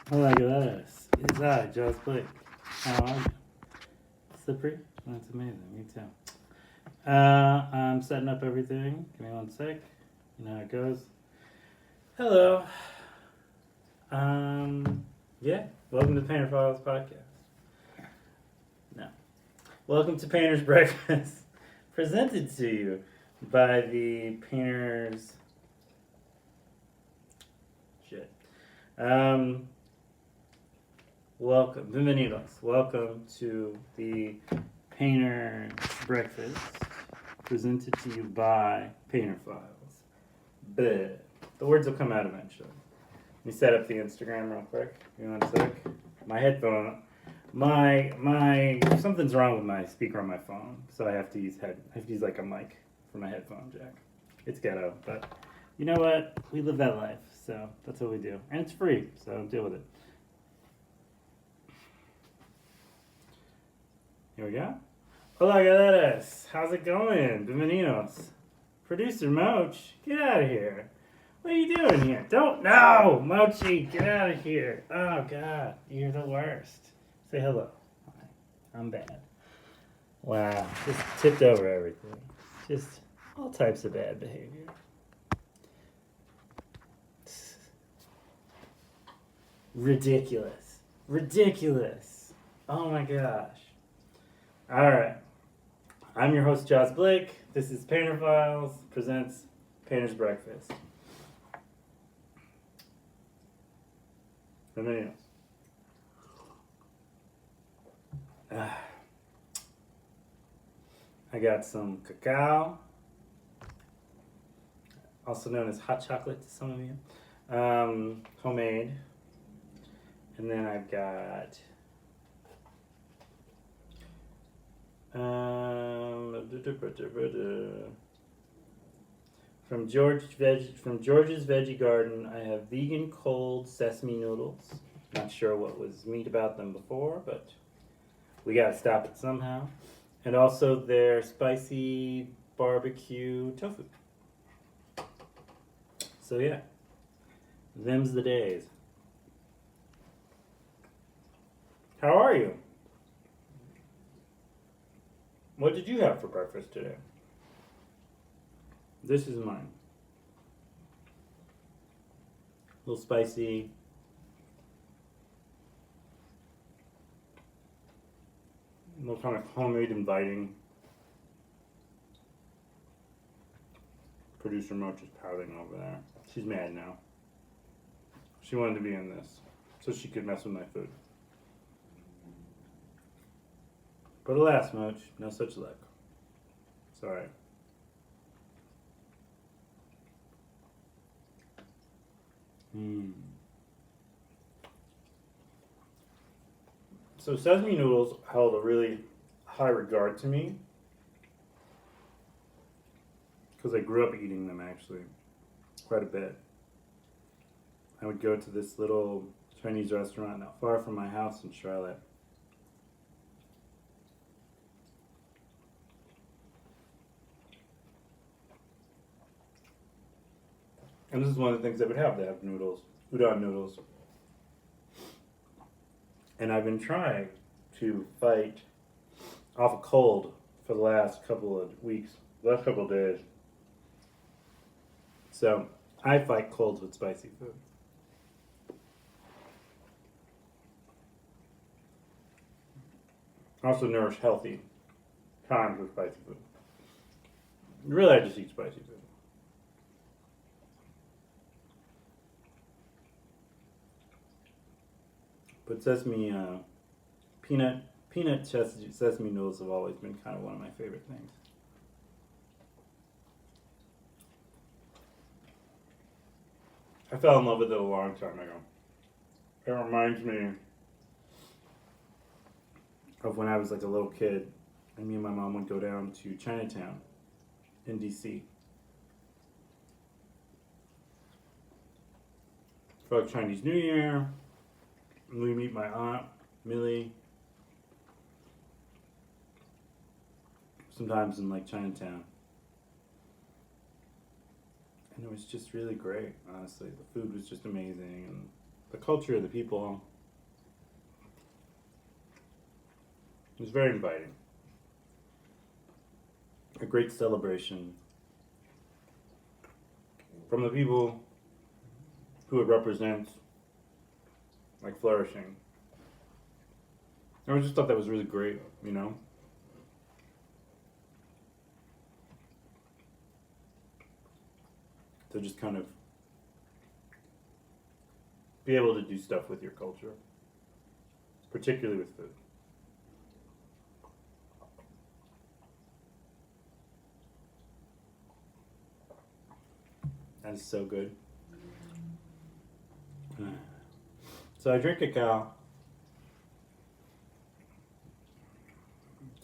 Hola, Gladys. It's I, Josh Blake. How are you? Slippery? That's amazing. Me too. I'm setting up everything. Give me one sec. You know how it goes. Hello. Yeah. Welcome to Painter Files Podcast. No. Welcome to Painter's Breakfast, presented to you by the Painters. Shit. Welcome, bienvenidos. Welcome to the Painter's Breakfast, presented to you by Painter Files. Bleh. The words will come out eventually. Let me set up the Instagram real quick. Give me one sec. My headphone, something's wrong with my speaker on my phone, so I have to use like a mic for my headphone jack. It's ghetto, but you know what? We live that life, so that's what we do, and it's free, so deal with it. Here we go. Hola, galeras. How's it going? Bienvenidos. Producer Moch, get out of here. What are you doing here? Don't know! Mochi, get out of here. Oh, God. You're the worst. Say hello. Hi. I'm bad. Wow. Just tipped over everything. Just all types of bad behavior. Ridiculous. Ridiculous. Oh, my gosh. All right. I'm your host, Josh Blake. This is Painter Files presents Painter's Breakfast. Bienvenidos. I got some cacao, also known as hot chocolate to some of you, homemade. And then I've got from George's Veggie Garden, I have vegan cold sesame noodles. Not sure what was meat about them before, but we gotta stop it somehow. And also their spicy barbecue tofu. So yeah, them's the days. How are you? What did you have for breakfast today? This is mine. A little spicy. A little kind of homemade, inviting. Producer Moch is pouting over there. She's mad now. She wanted to be in this so she could mess with my food. But alas, Moch, no such luck. Sorry. So sesame noodles held a really high regard to me because I grew up eating them actually quite a bit. I would go to this little Chinese restaurant not far from my house in Charlotte. And this is one of the things they would have. They have noodles, udon noodles. And I've been trying to fight off a cold for the last couple of weeks, last couple of days. So I fight colds with spicy food. Also nourish healthy times with spicy food. Really, I just eat spicy food. But peanut sesame noodles have always been kind of one of my favorite things. I fell in love with it a long time ago. It reminds me of when I was like a little kid and me and my mom would go down to Chinatown in DC for like Chinese New Year. We meet my aunt, Millie, sometimes in like Chinatown. And it was just really great, honestly. The food was just amazing, and the culture, the people. It was very inviting. A great celebration from the people who it represents, like flourishing. I just thought that was really great, you know? To just kind of be able to do stuff with your culture, particularly with food. That is so good. So I drink cacao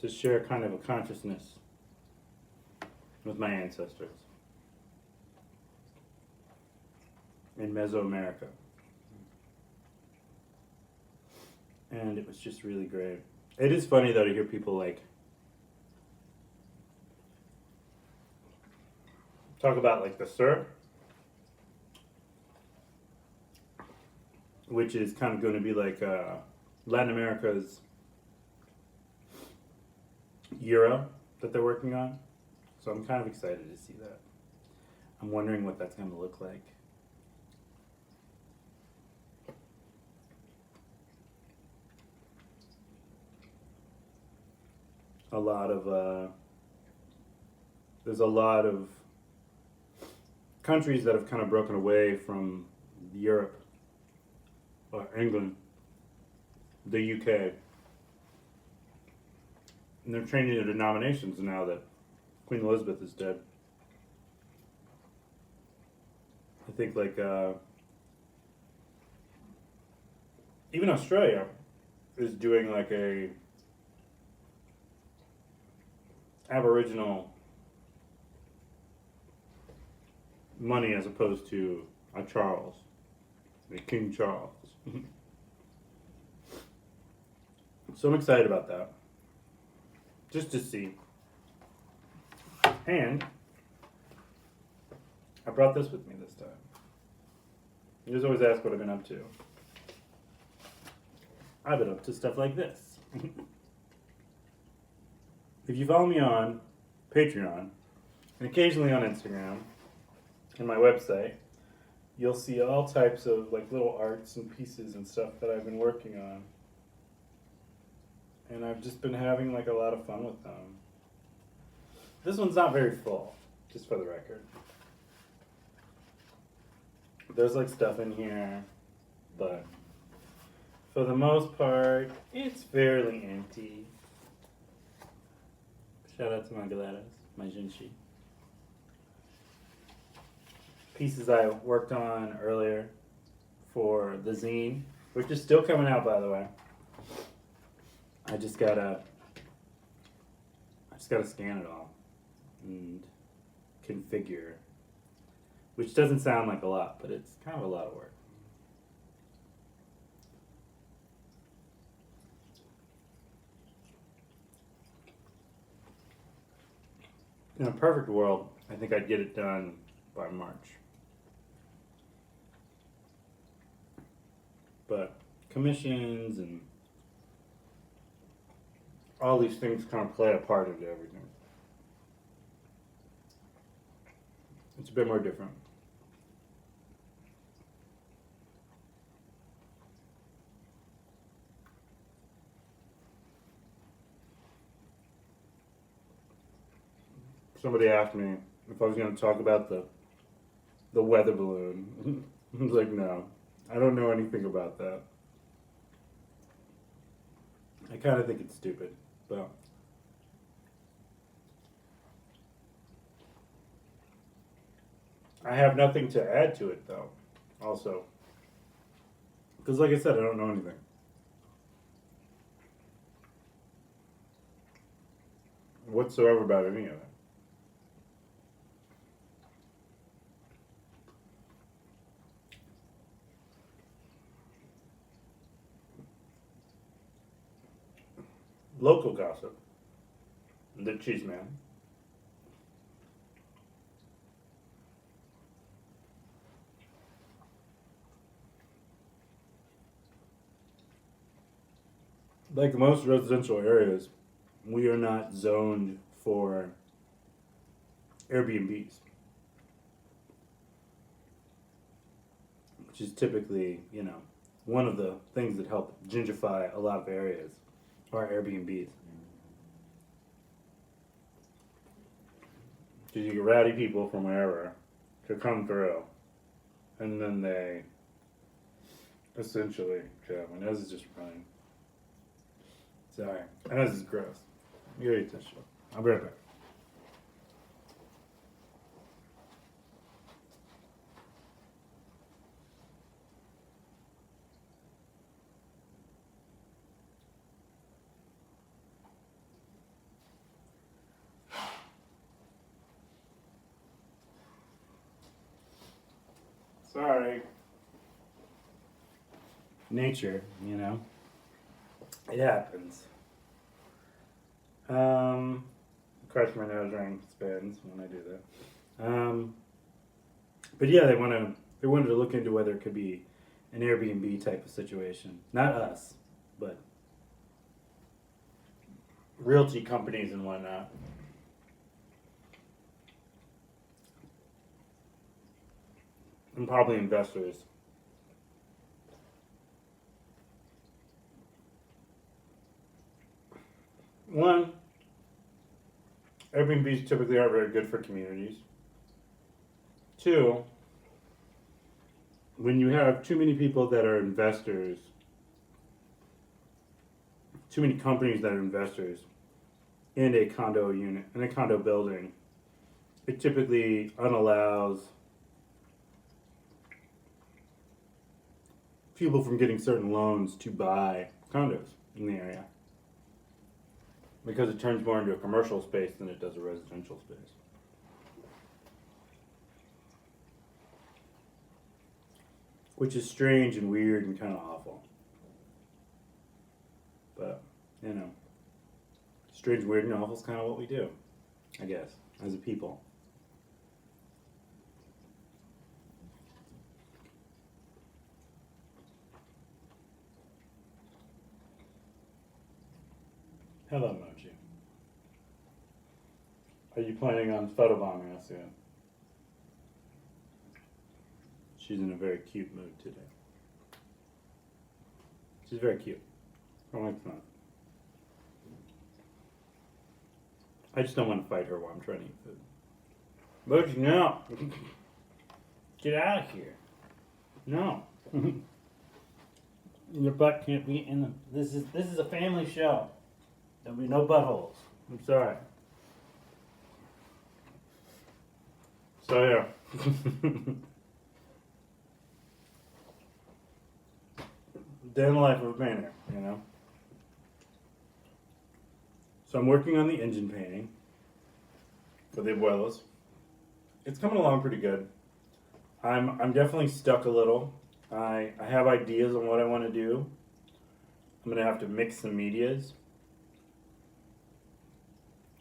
to share kind of a consciousness with my ancestors in Mesoamerica. And it was just really great. It is funny though to hear people like talk about like the syrup, which is kind of going to be like Latin America's euro that they're working on. So I'm kind of excited to see that. I'm wondering what that's going to look like. There's a lot of countries that have kind of broken away from Europe or England, the UK, and they're changing their denominations now that Queen Elizabeth is dead. I think like even Australia is doing like a Aboriginal money as opposed to a Charles, a King Charles. So I'm excited about that. Just to see. And I brought this with me this time. You just always ask what I've been up to. I've been up to stuff like this. If you follow me on Patreon, and occasionally on Instagram, and my website, you'll see all types of like little arts and pieces and stuff that I've been working on. And I've just been having like a lot of fun with them. This one's not very full, just for the record. There's like stuff in here, but for the most part, it's fairly empty. Shout out to my Gladys, my Jinshi. Pieces I worked on earlier for the zine, which is still coming out, by the way. I just gotta scan it all and configure, which doesn't sound like a lot, but it's kind of a lot of work. In a perfect world, I think I'd get it done by March. But commissions and all these things kind of play a part into everything. It's a bit more different. Somebody asked me if I was going to talk about the weather balloon. I was like, no, I don't know anything about that. I kind of think it's stupid, but I have nothing to add to it, though, also. Because like I said, I don't know anything. Whatsoever about any of it. Local gossip. The cheese man. like most residential areas, we are not zoned for Airbnbs, which is typically, one of the things that help gentrify a lot of areas are Airbnbs. Because you get rowdy people from wherever to come through, and then they essentially, my nose is just running. Sorry, my nose is gross. You gotta eat this shit. I'll be right back. Sorry. Nature, it happens. Crush my nose ring spins when I do that. But yeah, they wanted to look into whether it could be an Airbnb type of situation. Not us, but realty companies and whatnot. And probably investors. One, Airbnbs typically aren't very good for communities. Two, when you have too many people that are investors, too many companies that are investors in a condo unit, in a condo building, it typically unallows people from getting certain loans to buy condos in the area. Because it turns more into a commercial space than it does a residential space. Which is strange and weird and kind of awful. But, strange, weird, and awful is kind of what we do, I guess, as a people. Hello, Mochi. Are you planning on photobombing us soon? She's in a very cute mood today. She's very cute. I like that. I just don't want to fight her while I'm trying to eat food. Mochi, no! Get out of here. No. Your butt can't be in the... This is a family show. There'll be no buttholes. I'm sorry. So yeah. Day in the life of a painter, So I'm working on the engine painting for the Abuelos. It's coming along pretty good. I'm definitely stuck a little. I have ideas on what I want to do. I'm gonna have to mix some medias.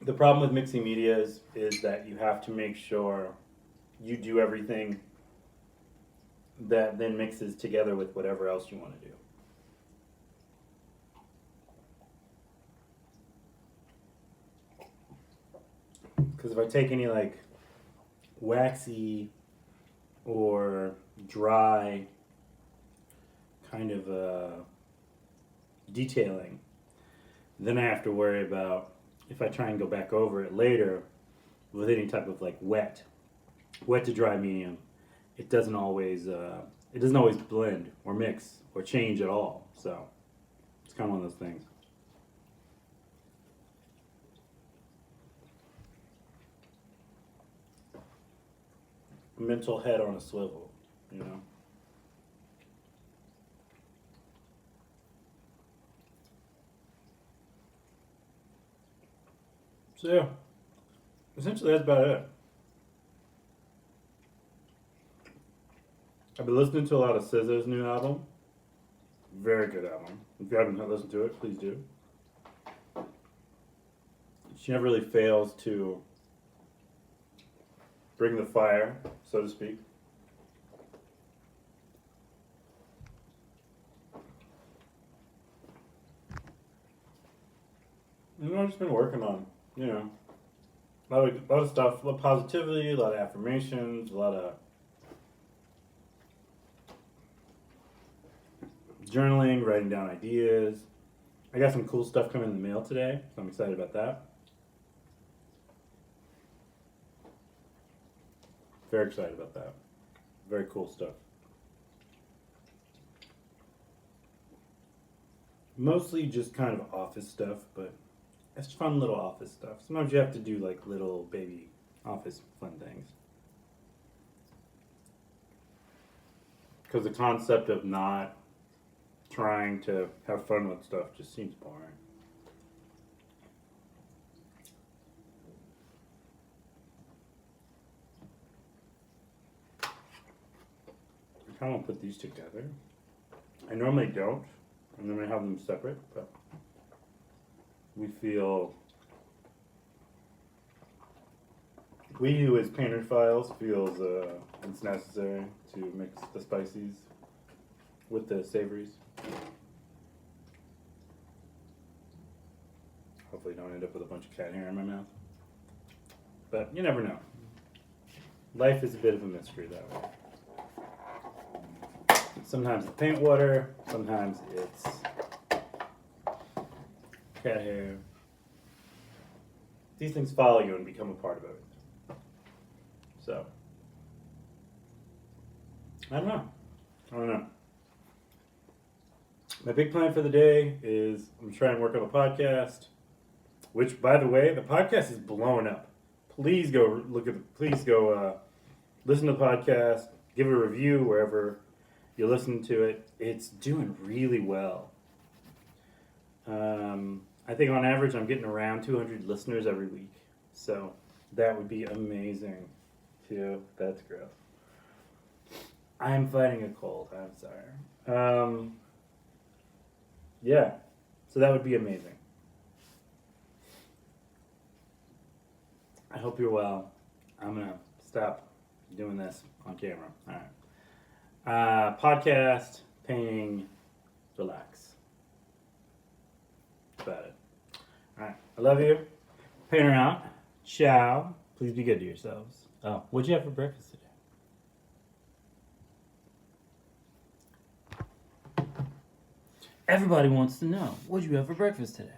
The problem with mixing medias is that you have to make sure you do everything that then mixes together with whatever else you want to do. Because if I take any waxy or dry kind of detailing, then I have to worry about if I try and go back over it later with any type of wet to dry medium, it doesn't always blend or mix or change at all. So it's kind of one of those things. Mental head on a swivel, So yeah, essentially that's about it. I've been listening to a lot of SZA's new album. Very good album. If you haven't listened to it, please do. She never really fails to bring the fire, so to speak. I've just been working on, a lot of stuff, a lot of positivity, a lot of affirmations, a lot of journaling, writing down ideas. I got some cool stuff coming in the mail today, so I'm excited about that. Very excited about that. Very cool stuff. Mostly just kind of office stuff, but it's fun little office stuff. Sometimes you have to do like little baby office fun things. Because the concept of not trying to have fun with stuff just seems boring. I kind of want to put these together. I normally don't. I normally have them separate, but we who as painter files feels it's necessary to mix the spices with the savories. Hopefully don't end up with a bunch of cat hair in my mouth. But you never know. Life is a bit of a mystery that way. Sometimes it's paint water, sometimes it's cat hair. These things follow you and become a part of it. So, I don't know. My big plan for the day is I'm trying to work on a podcast, which, by the way, the podcast is blowing up. Please go listen to the podcast, give a review wherever you listen to it. It's doing really well. I think on average I'm getting around 200 listeners every week. So that would be amazing. Too. That's gross. I'm fighting a cold. I'm sorry. Yeah. So that would be amazing. I hope you're well. I'm going to stop doing this on camera. All right. Podcast, painting, relax. That's about it. All right. I love you. Painter out. Ciao. Please be good to yourselves. Oh, what'd you have for breakfast today? Everybody wants to know. What'd you have for breakfast today?